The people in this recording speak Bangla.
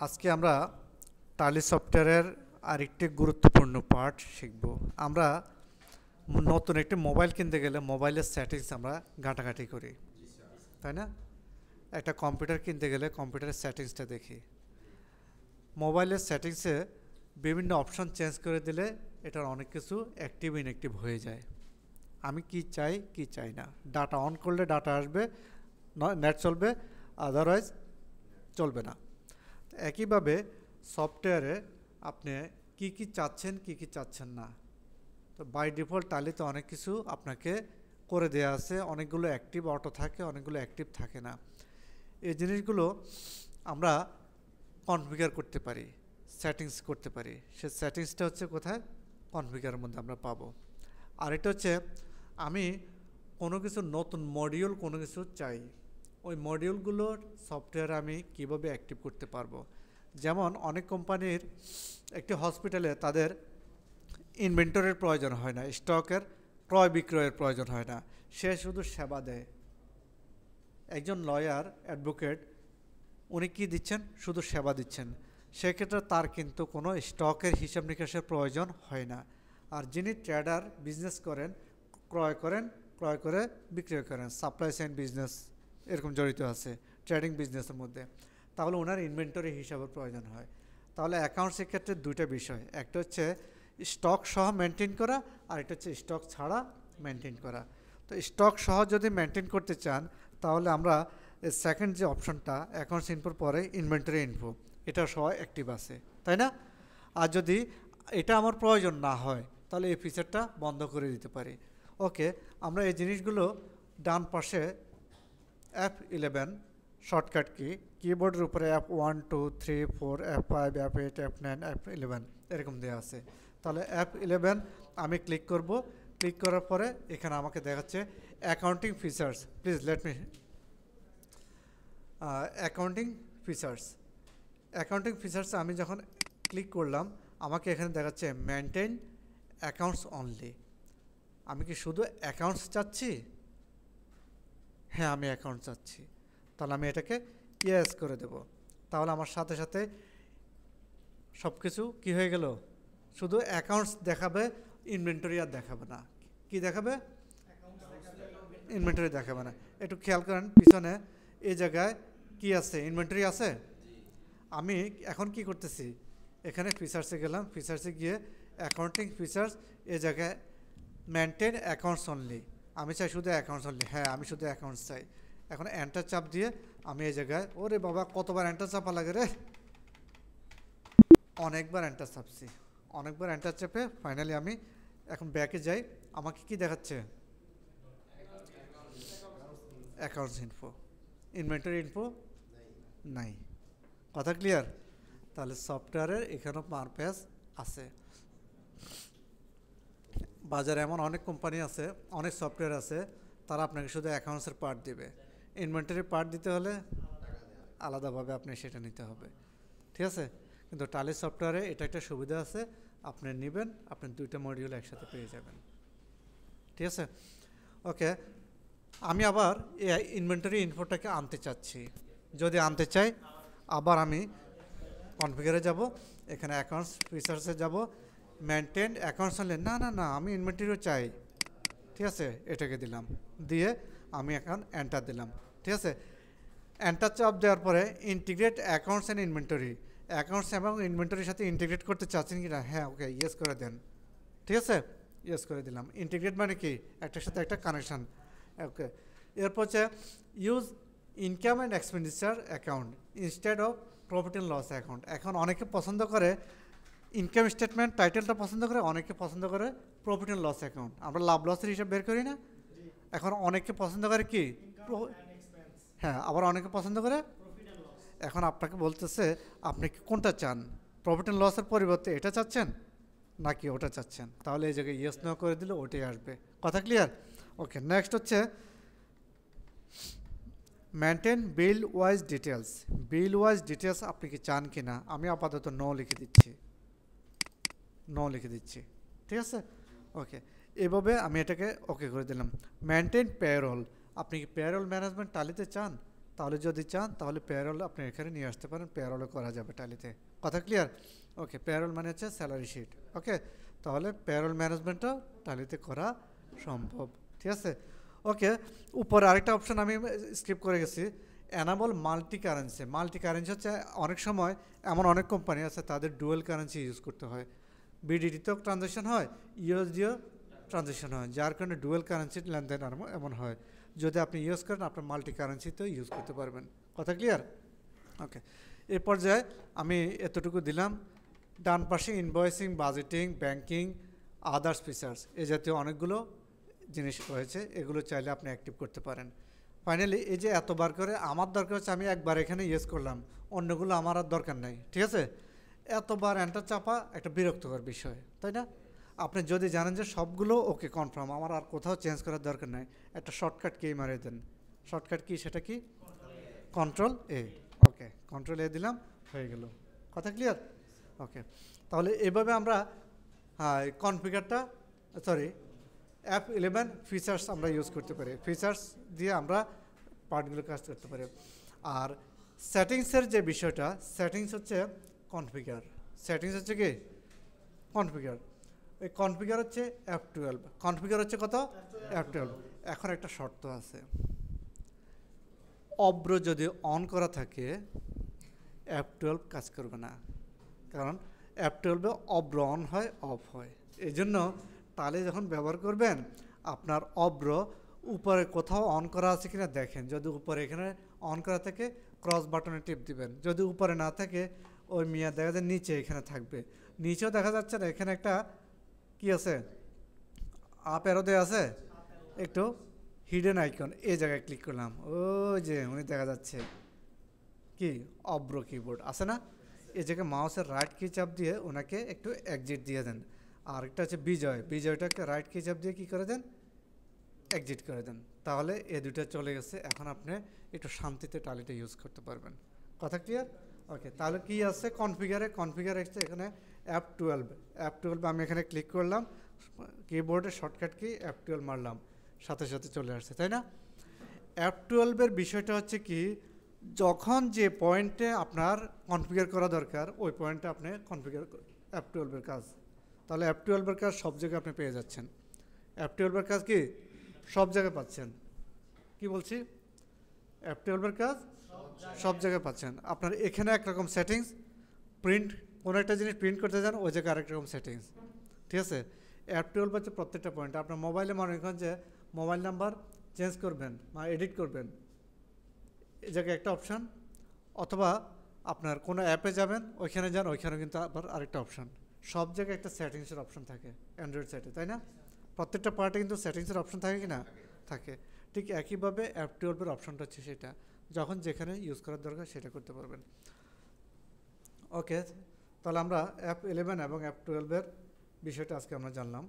আজকে আমরা টালি সফটওয়্যারের আরেকটি গুরুত্বপূর্ণ পার্ট শিখব। আমরা নতুন একটি মোবাইল কিনতে গেলে মোবাইলের সেটিংস আমরা ঘাটাঘাটি করি, তাই না? একটা কম্পিউটার কিনতে গেলে কম্পিউটারের সেটিংসটা দেখি। মোবাইলের সেটিংসে বিভিন্ন অপশন চেঞ্জ করে দিলে এটার অনেক কিছু অ্যাক্টিভ ইনঅ্যাক্টিভ হয়ে যায়। আমি কি চাই কি চাই না, ডাটা অন করলে ডাটা আসবে, নেট চলবে, আদারওয়াইজ চলবে না। একইভাবে সফটওয়্যারে আপনি কি চাচ্ছেন কি চাচ্ছেন না, তো বাই ডিফল্ট টালিতে অনেক কিছু আপনাকে করে দেওয়া আছে। অনেকগুলো অ্যাক্টিভ অটো থাকে, অনেকগুলো অ্যাক্টিভ থাকে না। এই জিনিসগুলো আমরা কনফিগার করতে পারি, সেটিংস করতে পারি। সে সেটিংসটা হচ্ছে কোথায়? কনফিগারের মধ্যে আমরা পাবো। আর এটা হচ্ছে আমি কোনো কিছু নতুন মডিউল কোনো কিছু চাই, ওই মডিউলগুলোর সফটওয়্যার আমি কিভাবে অ্যাক্টিভ করতে পারবো। যেমন অনেক কোম্পানির একটি হসপিটালে তাদের ইনভেন্টরির প্রয়োজন হয় না, স্টকের ক্রয় বিক্রয়ের প্রয়োজন হয় না, সে শুধু সেবা দেয়। একজন লয়ার অ্যাডভোকেট উনি কি দিচ্ছেন? শুধু সেবা দিচ্ছেন। সেক্ষেত্রে তার কিন্তু কোনো স্টকের হিসাব নিকাশের প্রয়োজন হয় না। আর যিনি ট্রেডার বিজনেস করেন, ক্রয় করে বিক্রয় করেন, সাপ্লাই চেইন বিজনেস এরকম জড়িত আছে ট্রেডিং বিজনেসের মধ্যে, তাহলে ওনার ইনভেন্টরি হিসাবের প্রয়োজন হয়। তাহলে অ্যাকাউন্টসের ক্ষেত্রে দুইটা বিষয়, একটা হচ্ছে স্টক সহ মেনটেন করা, আর একটা হচ্ছে স্টক ছাড়া মেনটেন করা। তো স্টক সহ যদি মেনটেন করতে চান তাহলে আমরা সেকেন্ড যে অপশনটা অ্যাকাউন্টস ইনফোর পরে ইনভেন্টরি ইনফো, এটা সহ অ্যাক্টিভ আছে, তাই না? আর যদি এটা আমার প্রয়োজন না হয় তাহলে এই ফিচারটা বন্ধ করে দিতে পারি। ওকে, আমরা এই জিনিসগুলো ডান পাশে F11 শর্টকাট কিবোর্ডের উপরে F1 2 3 4 F5 F8 F9 F11 এরকম দেওয়া আছে। তাহলে F11 আমি ক্লিক করব। ক্লিক করার পরে এখানে আমাকে দেখাচ্ছে accounting features. Please let me accounting features আমি যখন ক্লিক করলাম আমাকে এখানে দেখাচ্ছে মেনটেন অ্যাকাউন্টস অনলি। আমি কি শুধু অ্যাকাউন্টস চাচ্ছি? হ্যাঁ, আমি অ্যাকাউন্ট চাচ্ছি। তাহলে আমি এটাকে ইয়েস করে দেব। তাহলে আমার সাথে সাথে সব কিছু কী হয়ে গেল? শুধু অ্যাকাউন্টস দেখাবে, ইনভেন্টরি আর দেখাবে না। কি দেখাবে? ইনভেন্টরি দেখাবে না। একটু খেয়াল করেন পিছনে এই জায়গায় কি আছে? ইনভেন্টরি আছে। আমি এখন কি করতেছি? এখানে ফিচার্সে গেলাম, ফিচার্সে গিয়ে অ্যাকাউন্টিং ফিচার্স এই জায়গায় মেনটেন অ্যাকাউন্টস অনলি। আমি চাই শুধু অ্যাকাউন্টস অনলি। হ্যাঁ, আমি শুধু অ্যাকাউন্টস চাই। এখন এন্টার চাপ দিয়ে আমি এই জায়গায়, ওরে বাবা কতবার এন্টার চাপা লাগে রে, অনেকবার এন্টার চাপছি। অনেকবার এন্টার চাপে ফাইনালি আমি এখন ব্যাকে যাই। আমাকে কি দেখাচ্ছে? অ্যাকাউন্টস ইনফো, ইনভেন্টরি ইনফো নাই। কথা ক্লিয়ার? তাহলে সফটওয়্যারের এখানেও পারপাস আছে। বাজারে এমন অনেক কোম্পানি আছে, অনেক সফটওয়্যার আছে, তারা আপনাকে শুধু অ্যাকাউন্টসের পার্ট দেবে। ইনভেন্টরি পার্ট দিতে হলে আলাদাভাবে আপনি সেটা নিতে হবে, ঠিক আছে? কিন্তু টালি সফটওয়্যারে এটা একটা সুবিধা আছে, আপনি নেবেন, আপনি দুইটা মডিউল একসাথে পেয়ে যাবেন, ঠিক আছে? ওকে, আমি আবার এই ইনভেন্টরি ইনফোটাকে আনতে চাচ্ছি। যদি আনতে চাই আবার আমি কনফিগারে যাব, এখানে অ্যাকাউন্টস ফিচার্সে যাব, মেনটেন অ্যাকাউন্টস অনলি। না, আমি ইনভেন্টরিও চাই, ঠিক আছে? এটাকে দিলাম, দিয়ে আমি এখন এন্টার দিলাম, ঠিক আছে? এন্টার চাপ দেওয়ার পরে integrate accounts and inventory, accounts এবং ইনভেন্টরির সাথে ইন্টিগ্রেট করতে চাচ্ছেন কি না? হ্যাঁ, ওকে, ইয়েস করে দেন, ঠিক আছে? ইয়েস করে দিলাম। ইন্টিগ্রেট মানে কি? একটার সাথে একটা কানেকশান। ওকে, এরপর হচ্ছে use income and expenditure account instead of profit and loss account. এখন অনেকে পছন্দ করে ইনকাম স্টেটমেন্ট টাইটেলটা পছন্দ করে, অনেকে পছন্দ করে প্রফিট অ্যান্ড লস অ্যাকাউন্ট। আমরা লাভ লসের হিসাব বের করি না? এখন অনেকে পছন্দ করে কি? হ্যাঁ, আবার অনেকে পছন্দ করে। এখন আপনাকে বলতেছে আপনি কি কোনটা চান? প্রফিট অ্যান্ড লসের পরিবর্তে এটা চাচ্ছেন নাকি ওটা চাচ্ছেন? তাহলে এই জায়গায় ইয়েস নো করে দিলে ওটাই আসবে। কথা ক্লিয়ার? ওকে, নেক্সট হচ্ছে মেনটেন বিল ওয়াইজ ডিটেলস। বিল ওয়াইজ ডিটেলস আপনি কি চান কি না? আমি আপাতত নো লিখে দিচ্ছি, ঠিক আছে? ওকে, এভাবে আমি এটাকে ওকে করে দিলাম। মেনটেন পেরোল, আপনি কি পেরোল ম্যানেজমেন্ট টালিতে চান? তাহলে যদি চান তাহলে পেরোল আপনি এখানে নিয়ে আসতে পারেন, পেরোলও করা যাবে ট্যালিতে। কথা ক্লিয়ার? ওকে, পেরোল মানে হচ্ছে স্যালারি শিট। ওকে, তাহলে পেরোল ম্যানেজমেন্টও ট্যালিতে করা সম্ভব। ঠিক আছে? ওকে, উপরে আরেকটা অপশন আমি স্কিপ করে গেছি, enable multi currency. Multi currency হচ্ছে অনেক সময় এমন অনেক কোম্পানি আছে তাদের ডুয়েল কারেন্সি ইউজ করতে হয়, বিডিটিতেও ট্রানজ্যাকশন হয়, ইউএসডিও ট্রানজ্যাকশন হয়, যার কারণে ডুয়েল কারেন্সির লেনদেন এমন হয়। যদি আপনি ইউজ করেন আপনার মাল্টি কারেন্সিতেও ইউজ করতে পারবেন। কথা ক্লিয়ার? ওকে, এই পর্যায়ে আমি এতটুকু দিলাম। ডান পাশে invoicing, budgeting, banking, others features এই জাতীয় অনেকগুলো জিনিস রয়েছে, এগুলো চাইলে আপনি অ্যাক্টিভ করতে পারেন। ফাইনালি এই যে এতবার করে আমার দরকার হচ্ছে আমি একবার এখানে ইউজ করলাম, অন্যগুলো আমার আর দরকার নাই। ঠিক আছে? এতবার এন্টার চাপা একটা বিরক্তকর বিষয়, তাই না? আপনি যদি জানেন যে সবগুলো ওকে কনফার্ম, আমার আর কোথাও চেঞ্জ করার দরকার নাই, একটা শর্টকাট কি মারিয়ে দেন। শর্টকাট কি, সেটা কি? কন্ট্রোল এ। ওকে, কন্ট্রোল এ দিলাম, হয়ে গেল। কথা ক্লিয়ার? ওকে, তাহলে এভাবে আমরা কনফিগারটা F11 ফিচার্স আমরা ইউজ করতে পারি। ফিচার্স দিয়ে আমরা পার্টগুলো কাজ করতে পারি। আর সেটিংসের যে বিষয়টা, সেটিংস হচ্ছে কনফিগার, সেটিংস হচ্ছে কি কনফিগার। এই কনফিগার হচ্ছে F12, কনফিগার হচ্ছে কত? F12। এখন একটা শর্ত আছে, অব্র যদি অন করা থাকে F12 কাজ করবে না, কারণ F12 অব্র অন হয়, অফ হয়। এই জন্য তাহলে যখন ব্যবহার করবেন আপনার অব্র উপরে কোথাও অন করা আছে কিনা দেখেন, যদি উপরে এখানে অন করা থাকে ক্রস বাটনে টিপ দিবেন, যদি উপরে না থাকে ওই মিয়া দেখা যায় নিচে এখানে থাকবে, নিচেও দেখা যাচ্ছে না, এখানে একটা কি আছে, আপ অ্যারো দেওয়া আছে, একটু হিডেন আইকন, এই জায়গায় ক্লিক করলাম, ও যে উনি দেখা যাচ্ছে কি অব্র কিবোর্ড আছে না, এই জায়গায় মাউসের রাইট কি চাপ দিয়ে ওনাকে একটু এক্সিট দিয়ে দেন। আর একটা হচ্ছে বিজয়, বিজয়টাকে রাইট কি চাপ দিয়ে কী করে দেন, এক্সিট করে দেন, তাহলে এ দুটো চলে গেছে। এখন আপনি একটু শান্তিতে টালিটা ইউজ করতে পারবেন। কথা ক্লিয়ার? ওকে, তাহলে কি আছে কনফিগারে, কনফিগার এসছে এখানে F12, F12 আমি এখানে ক্লিক করলাম, কিবোর্ডে শর্টকাট কি F12 মারলাম, সাথে সাথে চলে আসছে, তাই না? F12-এর বিষয়টা হচ্ছে কি, যখন যে পয়েন্টে আপনার কনফিগার করা দরকার ওই পয়েন্টে আপনি কনফিগার F12-এর কাজ, তাহলে F12-এর কাজ সব জায়গায় আপনি পেয়ে যাচ্ছেন। F12-এর কাজ কি সব জায়গায় পাচ্ছেন। কি বলছি? F12-এর কাজ সব জায়গায় পাচ্ছেন। আপনার এখানে একরকম সেটিংস, প্রিন্ট কোনো একটা জিনিস প্রিন্ট করতে যান ওই জায়গায় আরেক রকম সেটিংস। ঠিক আছে? F12 হচ্ছে প্রত্যেকটা পয়েন্ট। আপনার মোবাইলে মনে করেন যে মোবাইল নাম্বার চেঞ্জ করবেন বা এডিট করবেন, এই জায়গায় একটা অপশান, অথবা আপনার কোনো অ্যাপে যাবেন ওইখানে যান, ওইখানে কিন্তু আবার আরেকটা অপশান। সব জায়গায় একটা সেটিংসের অপশান থাকে অ্যান্ড্রয়েড সেটে, তাই না? প্রত্যেকটা পার্টে কিন্তু সেটিংসের অপশান থাকে কি না? থাকে। ঠিক একইভাবে F12-এর অপশানটা হচ্ছে সেটা, যখন যেখানে ইউজ করার দরকার সেটা করতে পারবেন। ওকে, তাহলে আমরা F11 এবং F12-এর বিষয়টা আজকে আমরা জানলাম।